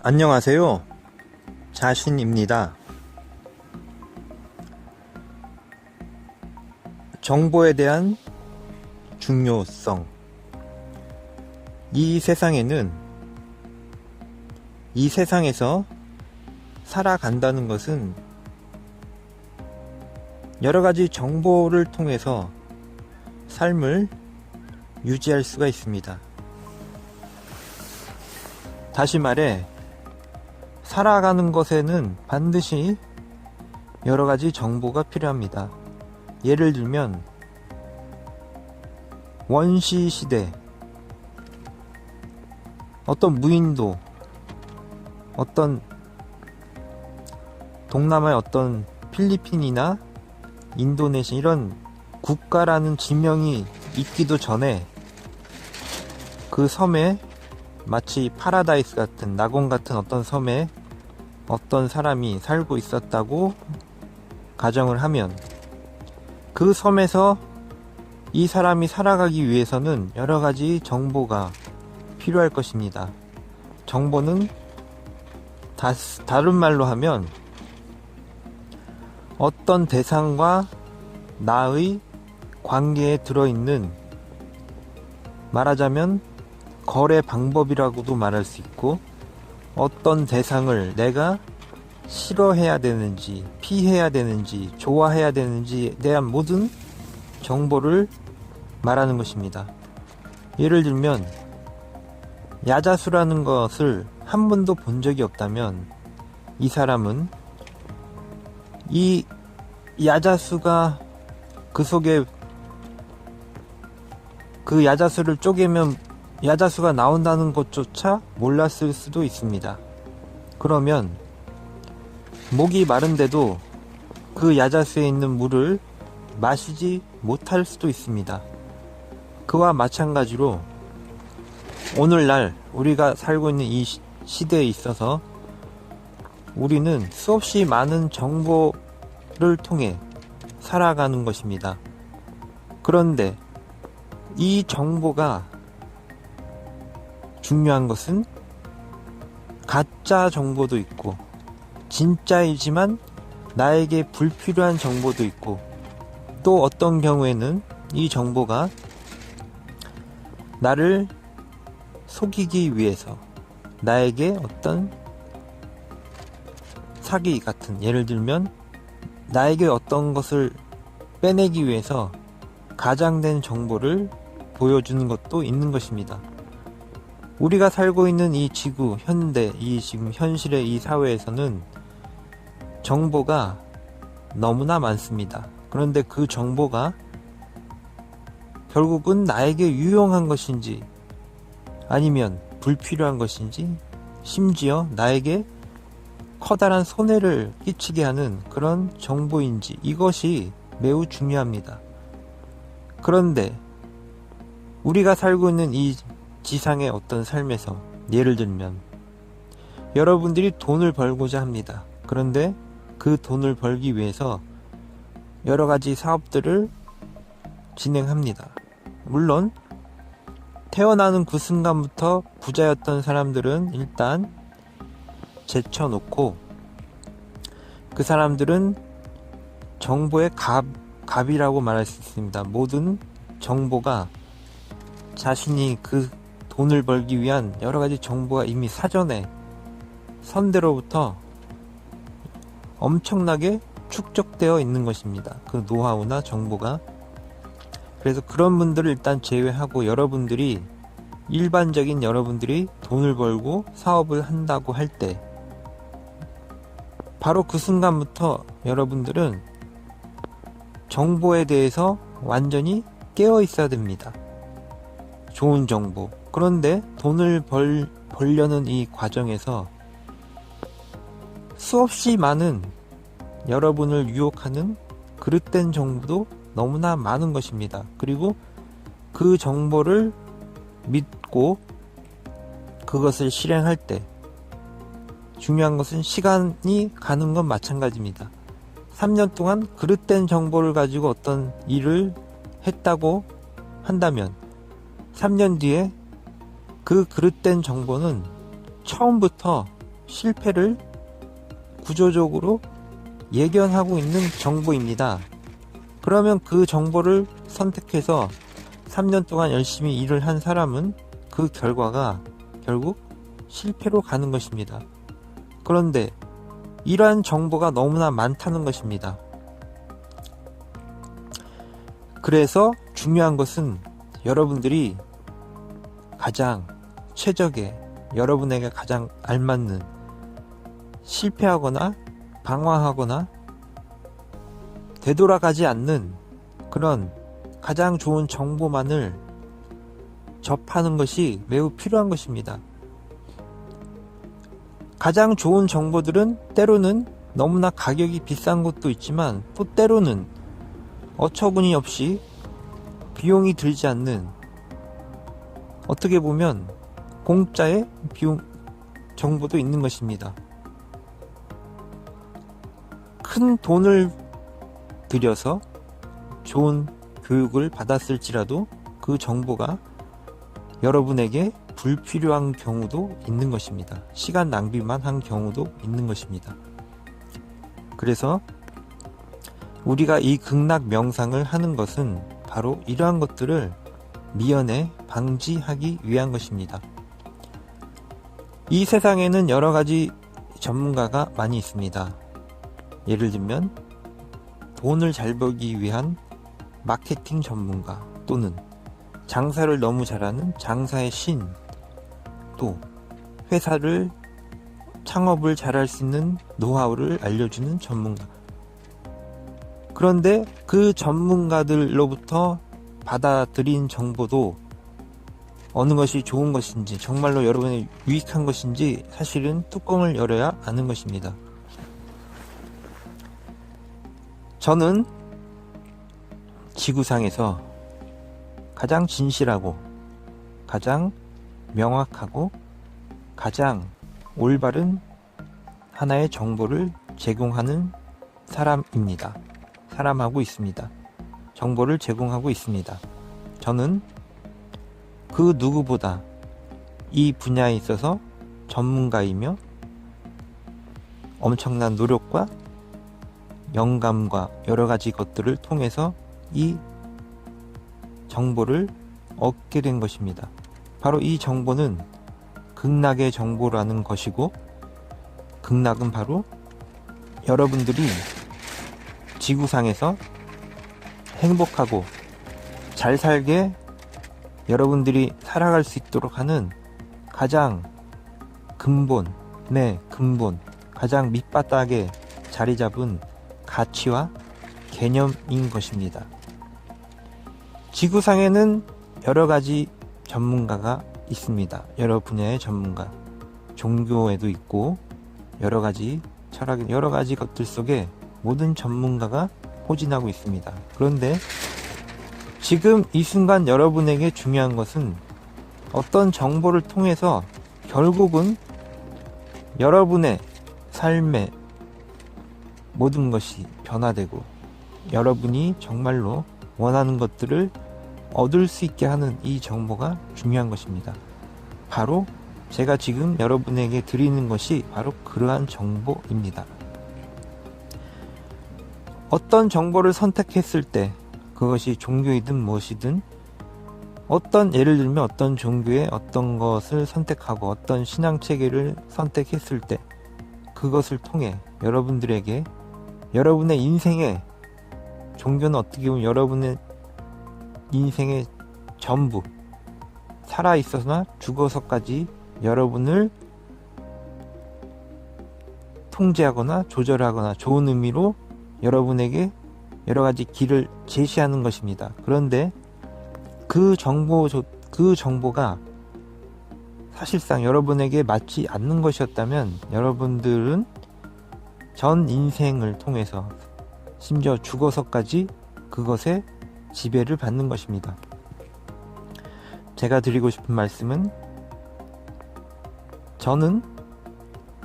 안녕하세요. 자신입니다. 정보에 대한 중요성. 이 세상에서 살아간다는 것은 여러 가지 정보를 통해서 삶을 유지할 수가 있습니다. 다시 말해, 살아가는 것에는 반드시 여러 가지 정보가 필요합니다. 예를 들면 원시 시대 어떤 무인도, 어떤 동남아의 어떤 필리핀이나 인도네시아 이런 국가라는 지명이 있기도 전에 그 섬에 마치 파라다이스 같은 낙원 같은 어떤 섬에 어떤 사람이 살고 있었다고 가정을 하면 그 섬에서 이 사람이 살아가기 위해서는 여러 가지 정보가 필요할 것입니다. 정보는 다른 말로 하면 어떤 대상과 나의 관계에 들어있는, 말하자면 거래 방법이라고도 말할 수 있고, 어떤 대상을 내가 싫어해야 되는지, 피해야 되는지, 좋아해야 되는지에 대한 모든 정보를 말하는 것입니다. 예를 들면 야자수라는 것을 한 번도 본 적이 없다면 이 사람은 이 야자수가 그 속에 그 야자수를 쪼개면 야자수가 나온다는 것조차 몰랐을 수도 있습니다. 그러면 목이 마른데도 그 야자수에 있는 물을 마시지 못할 수도 있습니다. 그와 마찬가지로 오늘날 우리가 살고 있는 이 시대에 있어서 우리는 수없이 많은 정보를 통해 살아가는 것입니다. 그런데 이 정보가 중요한 것은 가짜 정보도 있고 진짜이지만 나에게 불필요한 정보도 있고, 또 어떤 경우에는 이 정보가 나를 속이기 위해서 나에게 어떤 사기 같은, 예를 들면 나에게 어떤 것을 빼내기 위해서 가장된 정보를 보여주는 것도 있는 것입니다. 우리가 살고 있는 이 지구, 현대, 이 지금 현실의 이 사회에서는 정보가 너무나 많습니다. 그런데 그 정보가 결국은 나에게 유용한 것인지 아니면 불필요한 것인지, 심지어 나에게 커다란 손해를 끼치게 하는 그런 정보인지, 이것이 매우 중요합니다. 그런데 우리가 살고 있는 이 지상의 어떤 삶에서 예를 들면 여러분들이 돈을 벌고자 합니다. 그런데 그 돈을 벌기 위해서 여러 가지 사업들을 진행합니다. 물론 태어나는 그 순간부터 부자였던 사람들은 일단 제쳐놓고, 그 사람들은 정보의 갑이라고 말할 수 있습니다. 모든 정보가 자신이 그 돈을 벌기 위한 여러 가지 정보가 이미 사전에 선대로부터 엄청나게 축적되어 있는 것입니다. 그 노하우나 정보가. 그래서 그런 분들을 일단 제외하고 일반적인 여러분들이 돈을 벌고 사업을 한다고 할 때 바로 그 순간부터 여러분들은 정보에 대해서 완전히 깨어 있어야 됩니다. 좋은 정보. 그런데 돈을 벌려는 이 과정에서 수없이 많은 여러분을 유혹하는 그릇된 정보도 너무나 많은 것입니다. 그리고 그 정보를 믿고 그것을 실행할 때 중요한 것은 시간이 가는 건 마찬가지입니다. 3년 동안 그릇된 정보를 가지고 어떤 일을 했다고 한다면 3년 뒤에 그 그릇된 정보는 처음부터 실패를 구조적으로 예견하고 있는 정보입니다. 그러면 그 정보를 선택해서 3년 동안 열심히 일을 한 사람은 그 결과가 결국 실패로 가는 것입니다. 그런데 이러한 정보가 너무나 많다는 것입니다. 그래서 중요한 것은 여러분들이 가장 최적의, 여러분에게 가장 알맞는, 실패하거나 방황하거나 되돌아가지 않는 그런 가장 좋은 정보만을 접하는 것이 매우 필요한 것입니다. 가장 좋은 정보들은 때로는 너무나 가격이 비싼 것도 있지만 또 때로는 어처구니 없이 비용이 들지 않는, 어떻게 보면 공짜의 비용 정보도 있는 것입니다. 큰 돈을 들여서 좋은 교육을 받았을지라도 그 정보가 여러분에게 불필요한 경우도 있는 것입니다. 시간 낭비만 한 경우도 있는 것입니다. 그래서 우리가 이 극락 명상을 하는 것은 바로 이러한 것들을 미연에 방지하기 위한 것입니다. 이 세상에는 여러 가지 전문가가 많이 있습니다. 예를 들면 돈을 잘 벌기 위한 마케팅 전문가, 또는 장사를 너무 잘하는 장사의 신, 또 회사를 창업을 잘할 수 있는 노하우를 알려주는 전문가. 그런데 그 전문가들로부터 받아들인 정보도 어느 것이 좋은 것인지, 정말로 여러분에 유익한 것인지 사실은 뚜껑을 열어야 아는 것입니다. 저는 지구상에서 가장 진실하고 가장 명확하고 가장 올바른 하나의 정보를 제공하는 사람입니다. 사람하고 있습니다. 정보를 제공하고 있습니다. 저는 그 누구보다 이 분야에 있어서 전문가이며 엄청난 노력과 영감과 여러 가지 것들을 통해서 이 정보를 얻게 된 것입니다. 바로 이 정보는 극락의 정보라는 것이고, 극락은 바로 여러분들이 지구상에서 행복하고 잘 살게 여러분들이 살아갈 수 있도록 하는 가장 근본의 근본, 가장 밑바닥에 자리 잡은 가치와 개념인 것입니다. 지구상에는 여러 가지 전문가가 있습니다. 여러 분야의 전문가, 종교에도 있고 여러 가지 철학, 여러 가지 것들 속에 모든 전문가가 포진하고 있습니다. 그런데 지금 이 순간 여러분에게 중요한 것은 어떤 정보를 통해서 결국은 여러분의 삶의 모든 것이 변화되고 여러분이 정말로 원하는 것들을 얻을 수 있게 하는 이 정보가 중요한 것입니다. 바로 제가 지금 여러분에게 드리는 것이 바로 그러한 정보입니다. 어떤 정보를 선택했을 때, 그것이 종교이든 무엇이든, 예를 들면 어떤 종교의 어떤 것을 선택하고 어떤 신앙체계를 선택했을 때 그것을 통해 여러분들에게 여러분의 인생의, 종교는 어떻게 보면 여러분의 인생의 전부, 살아있어서나 죽어서까지 여러분을 통제하거나 조절하거나 좋은 의미로 여러분에게 여러가지 길을 제시하는 것입니다. 그런데 그 정보가 사실상 여러분에게 맞지 않는 것이었다면 여러분들은 전 인생을 통해서 심지어 죽어서까지 그것에 지배를 받는 것입니다. 제가 드리고 싶은 말씀은, 저는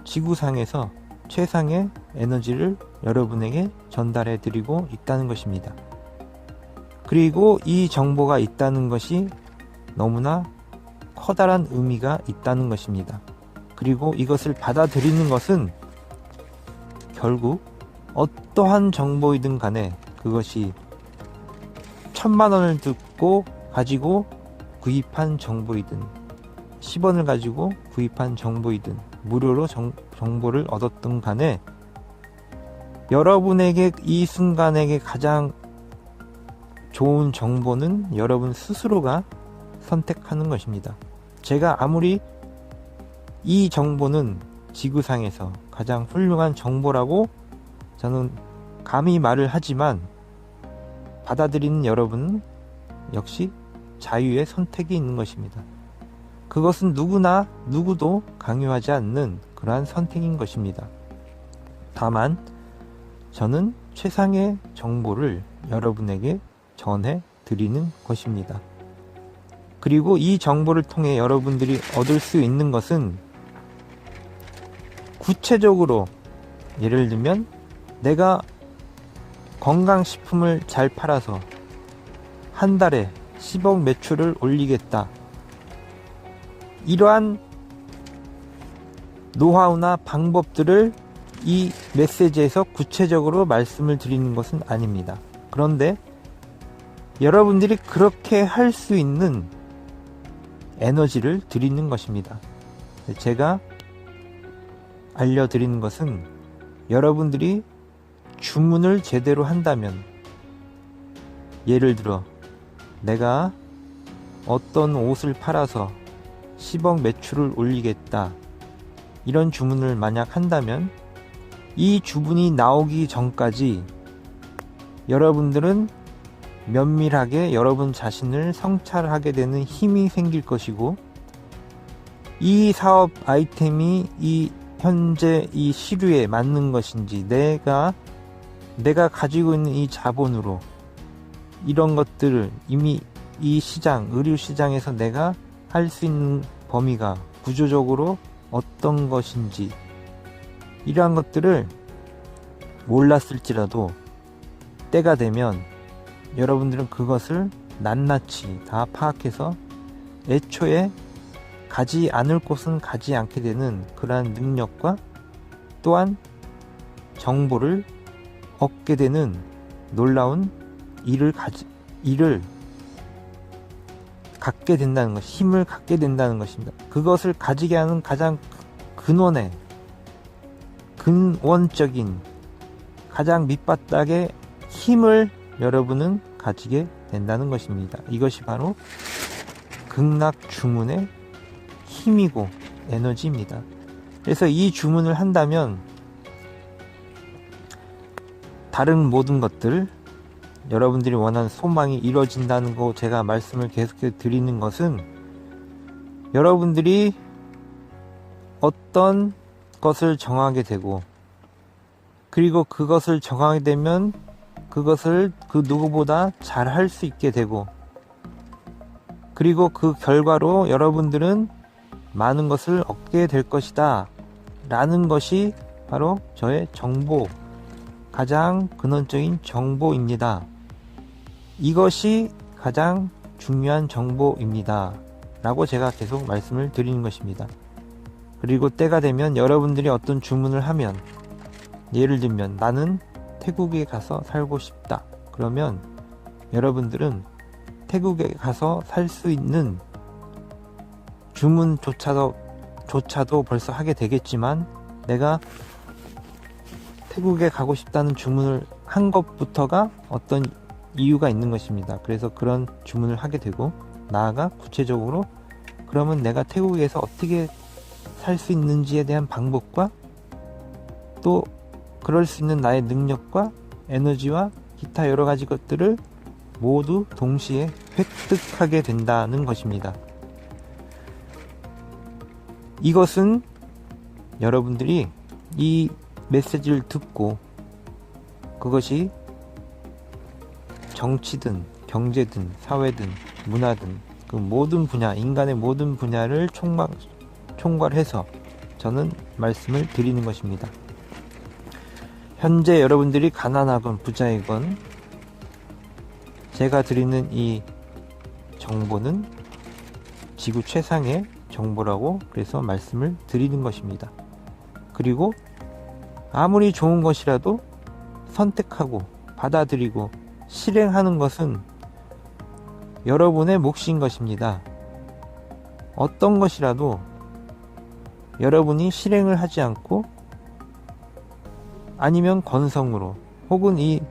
지구상에서 최상의 에너지를 여러분에게 전달해 드리고 있다는 것입니다. 그리고 이 정보가 있다는 것이 너무나 커다란 의미가 있다는 것입니다. 그리고 이것을 받아들이는 것은 결국 어떠한 정보이든 간에 그것이 1000만 원을 듣고 가지고 구입한 정보이든 10원을 가지고 구입한 정보이든 무료로 정보를 얻었든 간에 여러분에게 이 순간에게 가장 좋은 정보는 여러분 스스로가 선택하는 것입니다. 제가 아무리 이 정보는 지구상에서 가장 훌륭한 정보라고 저는 감히 말을 하지만 받아들이는 여러분은 역시 자유의 선택이 있는 것입니다. 그것은 누구도 강요하지 않는 그러한 선택인 것입니다. 다만 저는 최상의 정보를 여러분에게 전해 드리는 것입니다. 그리고 이 정보를 통해 여러분들이 얻을 수 있는 것은 구체적으로 예를 들면 내가 건강식품을 잘 팔아서 한 달에 10억 매출을 올리겠다. 이러한 노하우나 방법들을 이 메시지에서 구체적으로 말씀을 드리는 것은 아닙니다. 그런데 여러분들이 그렇게 할 수 있는 에너지를 드리는 것입니다. 제가 알려드리는 것은 여러분들이 주문을 제대로 한다면, 예를 들어 내가 어떤 옷을 팔아서 10억 매출을 올리겠다, 이런 주문을 만약 한다면 이 주문이 나오기 전까지 여러분들은 면밀하게 여러분 자신을 성찰하게 되는 힘이 생길 것이고, 이 사업 아이템이 이 현재 이 시류에 맞는 것인지, 내가 가지고 있는 이 자본으로 이런 것들을 이미 이 시장, 의류 시장에서 내가 할 수 있는 범위가 구조적으로 어떤 것인지, 이러한 것들을 몰랐을지라도 때가 되면 여러분들은 그것을 낱낱이 다 파악해서 애초에 가지 않을 곳은 가지 않게 되는 그러한 능력과 또한 정보를 얻게 되는 놀라운 일을 갖게 된다는 것, 힘을 갖게 된다는 것입니다. 그것을 가지게 하는 가장 근원적인 가장 밑바닥의 힘을 여러분은 가지게 된다는 것입니다. 이것이 바로 극락 주문의 힘이고 에너지입니다. 그래서 이 주문을 한다면 다른 모든 것들, 여러분들이 원하는 소망이 이루어진다는 거, 제가 말씀을 계속해 드리는 것은 여러분들이 어떤 것을 정하게 되고, 그리고 그것을 정하게 되면 그것을 그 누구보다 잘 할 수 있게 되고, 그리고 그 결과로 여러분들은 많은 것을 얻게 될 것이다 라는 것이 바로 저의 정보, 가장 근원적인 정보입니다. 이것이 가장 중요한 정보입니다 라고 제가 계속 말씀을 드리는 것입니다. 그리고 때가 되면 여러분들이 어떤 주문을 하면, 예를 들면 나는 태국에 가서 살고 싶다, 그러면 여러분들은 태국에 가서 살 수 있는 주문조차도 벌써 하게 되겠지만, 내가 태국에 가고 싶다는 주문을 한 것부터가 어떤 이유가 있는 것입니다. 그래서 그런 주문을 하게 되고, 나아가 구체적으로 그러면 내가 태국에서 어떻게 살 수 있는지에 대한 방법과 또 그럴 수 있는 나의 능력과 에너지와 기타 여러 가지 것들을 모두 동시에 획득하게 된다는 것입니다. 이것은 여러분들이 이 메시지를 듣고 그것이 정치든 경제든 사회든 문화든 그 모든 분야, 인간의 모든 분야를 총괄해서 저는 말씀을 드리는 것입니다. 현재 여러분들이 가난하건 부자이건 제가 드리는 이 정보는 지구 최상의 정보라고 그래서 말씀을 드리는 것입니다. 그리고 아무리 좋은 것이라도 선택하고 받아들이고 실행하는 것은 여러분의 몫인 것입니다. 어떤 것이라도 여러분이 실행을 하지 않고 아니면 건성으로 혹은 이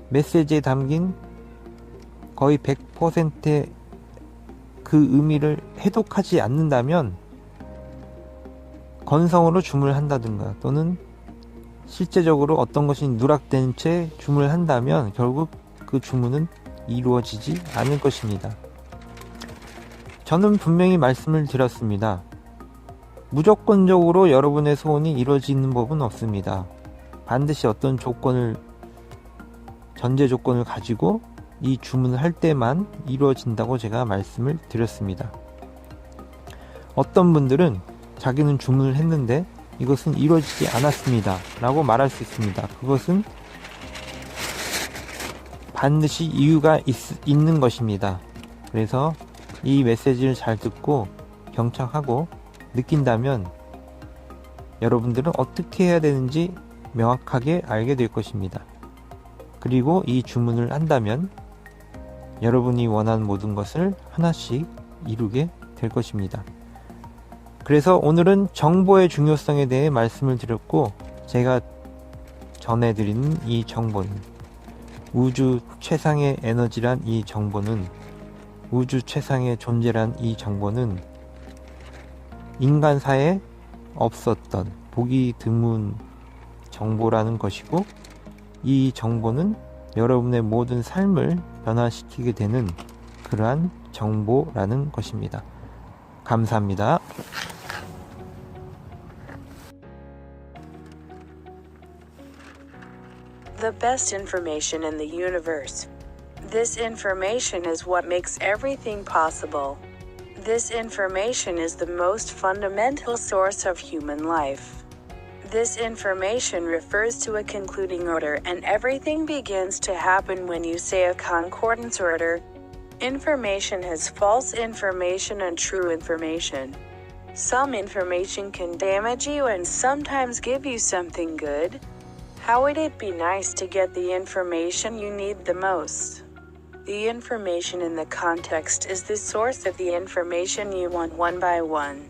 메시지에 담긴 거의 100%의 그 의미를 해독하지 않는다면 건성으로 주문한다든가 또는 실제적으로 어떤 것이 누락된 채 주문한다면 결국 그 주문은 이루어지지 않을 것입니다. 저는 분명히 말씀을 드렸습니다. 무조건적으로 여러분의 소원이 이루어지는 법은 없습니다. 반드시 어떤 전제 조건을 가지고 이 주문을 할 때만 이루어진다고 제가 말씀을 드렸습니다. 어떤 분들은 자기는 주문을 했는데 이것은 이루어지지 않았습니다 라고 말할 수 있습니다. 그것은 반드시 이유가 있는 것입니다. 그래서 이 메시지를 잘 듣고 경청하고 느낀다면 여러분들은 어떻게 해야 되는지 명확하게 알게 될 것입니다. 그리고 이 주문을 한다면 여러분이 원하는 모든 것을 하나씩 이루게 될 것입니다. 그래서 오늘은 정보의 중요성에 대해 말씀을 드렸고, 제가 전해드리는 이 정보는, 우주 최상의 에너지란 이 정보는, 우주 최상의 존재란 이 정보는 인간사에 없었던 보기 드문 정보라는 것이고, 이 정보는 여러분의 모든 삶을 변화시키게 되는 그러한 정보라는 것입니다. 감사합니다. The best information in the universe. This information is what makes everything possible. This information is the most fundamental source of human life. This information refers to a concluding order, and everything begins to happen when you say a concordance order. Information has false information and true information. Some information can damage you and sometimes give you something good. How would it be nice to get the information you need the most? The information in the context is the source of the information you want one by one.